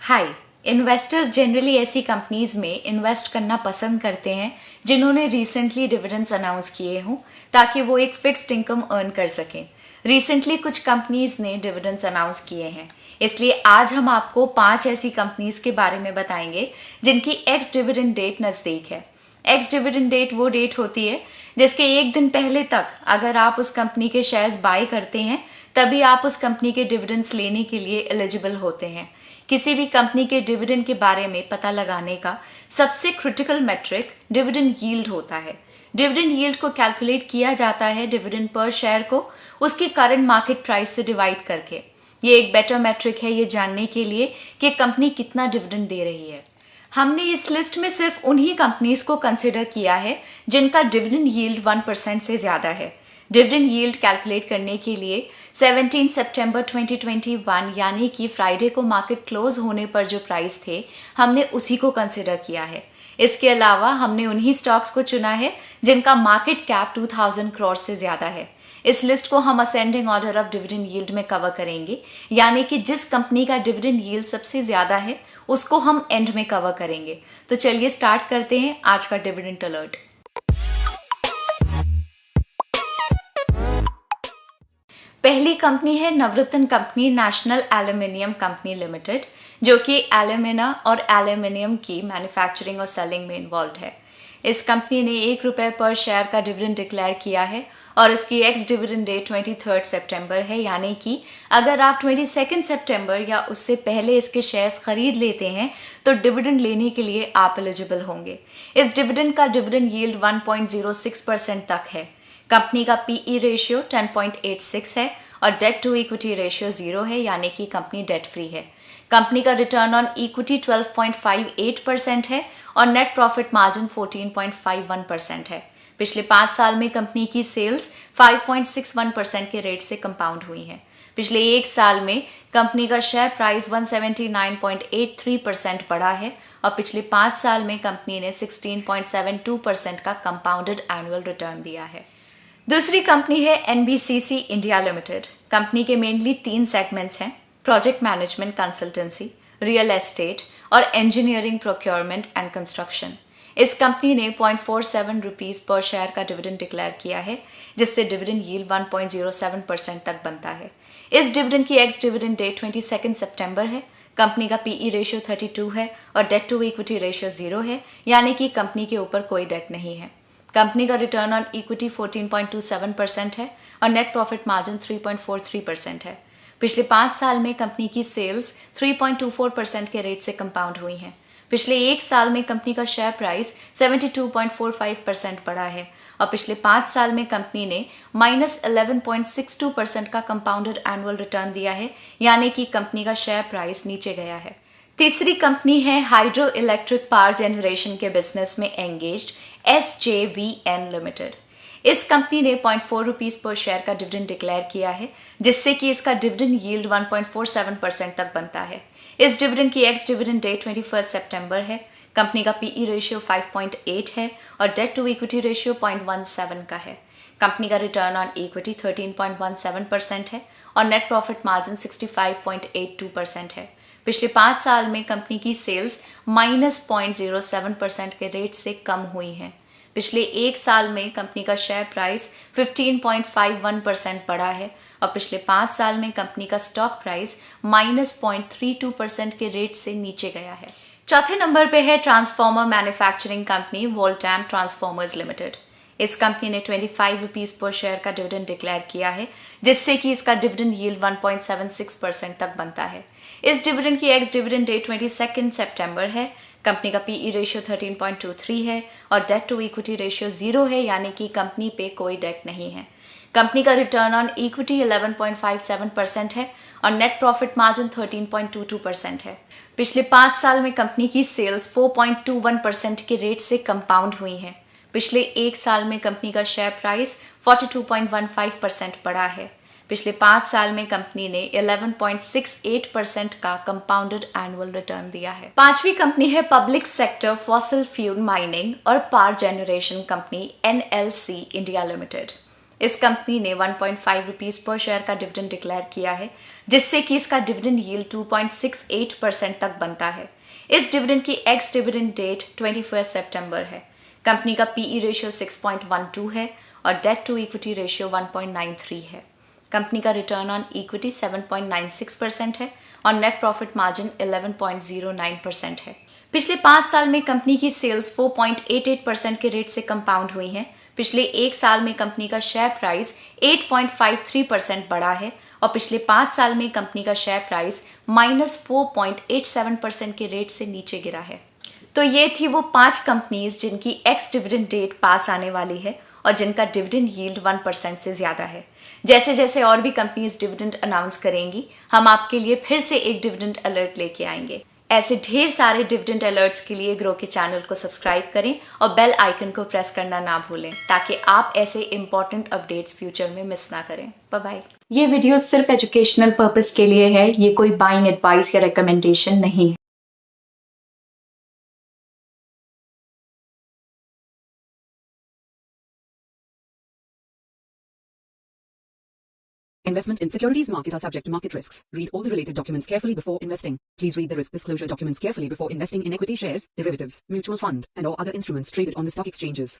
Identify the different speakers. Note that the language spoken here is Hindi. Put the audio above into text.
Speaker 1: हाय। इन्वेस्टर्स जनरली ऐसी कंपनीज में इन्वेस्ट करना पसंद करते हैं जिन्होंने रिसेंटली डिविडेंड्स अनाउंस किए हों ताकि वो एक फिक्स्ड इनकम अर्न कर सकें। रिसेंटली कुछ कंपनीज ने डिविडेंड्स अनाउंस किए हैं, इसलिए आज हम आपको 5 ऐसी कंपनीज के बारे में बताएंगे जिनकी एक्स डिविडेंड डेट नजदीक है। एक्स डिविडेंड डेट वो डेट होती है जिसके एक दिन पहले तक अगर आप उस कंपनी के शेयर्स बाय करते हैं तभी आप उस कंपनी के डिविडेंड्स लेने के लिए एलिजिबल होते हैं। किसी भी कंपनी के डिविडेंड के बारे में पता लगाने का सबसे क्रिटिकल मेट्रिक डिविडेंड यील्ड होता है। डिविडेंड यील्ड को कैलकुलेट किया जाता है डिविडेंड पर शेयर को उसकी करंट मार्केट प्राइस से डिवाइड करके। ये एक बेटर मेट्रिक है ये जानने के लिए कि कंपनी कितना डिविडेंड दे रही है। हमने इस लिस्ट में सिर्फ उन्हीं कंपनीज को कंसिडर किया है जिनका डिविडेंड यील्ड 1% से ज्यादा है। डिविडेंड यील्ड कैलकुलेट करने के लिए 17 सितंबर 2021 यानी कि फ्राइडे को मार्केट क्लोज होने पर जो प्राइस थे हमने उसी को कंसिडर किया है। इसके अलावा हमने उन्हीं स्टॉक्स को चुना है जिनका मार्केट कैप 2000 करोड़ से ज्यादा है। इस लिस्ट को हम ascending order of dividend yield में कवर करेंगे, यानी कि जिस कंपनी का डिविडेंड यील्ड सबसे ज्यादा है उसको हम एंड में कवर करेंगे। तो चलिए स्टार्ट करते हैं आज का डिविडेंड अलर्ट। पहली कंपनी है Navratna company national aluminium company limited, जो कि एल्यूमिना और एल्यूमिनियम की मैन्युफैक्चरिंग और सेलिंग में इन्वॉल्व है। इस कंपनी ने ₹1 पर शेयर का डिविडेंड डिक्लेयर किया है और इसकी एक्स डिविडेंड डेट 23 सितंबर है, यानी कि अगर आप 22 सितंबर या उससे पहले इसके शेयर्स खरीद लेते हैं तो डिविडेंड लेने के लिए आप एलिजिबल होंगे। इस डिविडेंड का डिविडेंड यील्ड 1.06% तक है। कंपनी का पीई रेशियो 10.86 है और डेट टू इक्विटी रेशियो 0 है, यानी कि कंपनी डेट फ्री है। कंपनी का रिटर्न ऑन इक्विटी 12.58% है और नेट प्रॉफिट मार्जिन 14.51% है। पिछले 5 साल में कंपनी की सेल्स 5.61% के रेट से कंपाउंड हुई हैं। पिछले 1 साल में कंपनी का शेयर प्राइस 179.83% बढ़ा है और पिछले 5 साल में कंपनी ने 16.72% का कंपाउंडेड एनुअल रिटर्न दिया है। दूसरी कंपनी है एनबीसीसी इंडिया लिमिटेड। कंपनी के मेनली 3 सेगमेंट्स हैं: project management consultancy, real estate और इंजीनियरिंग प्रोक्योरमेंट एंड कंस्ट्रक्शन। इस कंपनी ने ₹0.47 पर शेयर का डिविडेंड डिक्लेयर किया है, जिससे डिविडेंड यील्ड 1.07% तक बनता है। इस डिविडेंड की एक्स डिविडेंड डेट 22 सितंबर है। कंपनी का पीई रेशियो 32 है और डेट टू इक्विटी रेशियो 0 है, यानी कि कंपनी के ऊपर कोई डेट नहीं है। कंपनी का रिटर्न ऑन इक्विटी 14.27% है और नेट प्रॉफिट मार्जिन 3.43% है। पिछले 5 साल में कंपनी की सेल्स 3.24% के रेट से कंपाउंड हुई हैं। पिछले 1 साल में कंपनी का शेयर प्राइस 72.45% बढ़ा है और पिछले 5 साल में कंपनी ने -11.62% का कंपाउंडेड एनुअल रिटर्न दिया है, यानी कि कंपनी का शेयर प्राइस नीचे गया है। तीसरी कंपनी है हाइड्रो इलेक्ट्रिक पावर जनरेशन के बिजनेस में एंगेज्ड SJVN लिमिटेड। इस कंपनी ने ₹0.4 पर शेयर का डिविडेंड डिक्लेयर किया है, जिससे कि इसका डिविडेंड यील्ड 1.47% तक बनता है। इस डिविडेंड की एक्स डिविडेंड डेट 21 सितंबर है। कंपनी का पीई रेशियो 5.8 है और डेट टू इक्विटी रेशियो 0.17 का है। कंपनी का रिटर्न ऑन इक्विटी 13.17% है और नेट प्रॉफिट मार्जिन 65.82% है। पिछले 5 साल में कंपनी की सेल्स -0.07% के रेट से कम हुई हैं। पिछले 1 साल में कंपनी का शेयर प्राइस 15.51% बढ़ा है और पिछले 5 साल में कंपनी का स्टॉक प्राइस -0.32% के रेट से नीचे गया है। चौथे नंबर पे है transformer manufacturing company Voltamp transformers limited. इस कंपनी ने ₹25 पर शेयर का डिविडेंड डिक्लेयर किया है, जिससे कि इसका डिविडेंड यील्ड 1.76% तक बनता है। इस डिविडेंड की एक्स डिविडेंड डेट 22 सितंबर है। कंपनी का पीई रेशियो 13.23 है और डेट टू इक्विटी रेशियो 0 है, यानी कि कंपनी पे कोई डेट नहीं है। कंपनी का रिटर्न ऑन इक्विटी 11.57% है और नेट प्रॉफिट मार्जिन 13.22% है। पिछले 5 साल में कंपनी की सेल्स 4.21% के रेट से कंपाउंड हुई हैं। पिछले 1 साल में कंपनी का शेयर प्राइस 42.15% बढ़ा है। पिछले 5 साल में कंपनी ने 11.68% का कंपाउंडेड एनुअल रिटर्न दिया है। 5वीं कंपनी है public sector fossil fuel mining और power generation company NLC India limited. इस कंपनी ने 1.5 रुपीज पर शेयर का डिविडेंड डिक्लेयर किया है, जिससे कि इसका डिविडेंड यील्ड 2.68% तक बनता है। इस डिविडेंड की एक्स डिविडेंड डेट 21 सितंबर है। कंपनी का पीई रेशियो 6.12 है और डेट टू इक्विटी रेशियो 1.93 है। कंपनी का रिटर्न ऑन इक्विटी 7.96% है और नेट प्रॉफिट मार्जिन 11.09% है। पिछले 5 साल में कंपनी की सेल्स 4.88% के रेट से कंपाउंड हुई हैं। पिछले 1 साल में कंपनी का शेयर प्राइस 8.53% बढ़ा है और पिछले 5 साल में कंपनी का शेयर प्राइस -4.87% के रेट से नीचे गिरा है। तो ये थी वो 5 कंपनीज जिनकी एक्स डिविडेंड डेट पास आने वाली है और जिनका डिविडेंड यील्ड 1% से ज्यादा है। जैसे जैसे और भी कंपनीज डिविडेंड अनाउंस करेंगी, हम आपके लिए फिर से एक डिविडेंड अलर्ट लेके आएंगे। ऐसे ढेर सारे डिविडेंड अलर्ट्स के लिए ग्रो के चैनल को सब्सक्राइब करें और बेल आइकन को प्रेस करना ना भूलें, ताकि आप ऐसे इंपॉर्टेंट अपडेट्स फ्यूचर में मिस ना करें। Bye bye. ये वीडियो सिर्फ एजुकेशनल पर्पस के लिए है, ये कोई बाइंग एडवाइस या रिकमेंडेशन नहीं है।
Speaker 2: Investment in securities market are subject to market risks. Read all the related documents carefully before investing. Please read the risk disclosure documents carefully before investing in equity shares, derivatives, mutual fund, and or other instruments traded on the stock exchanges.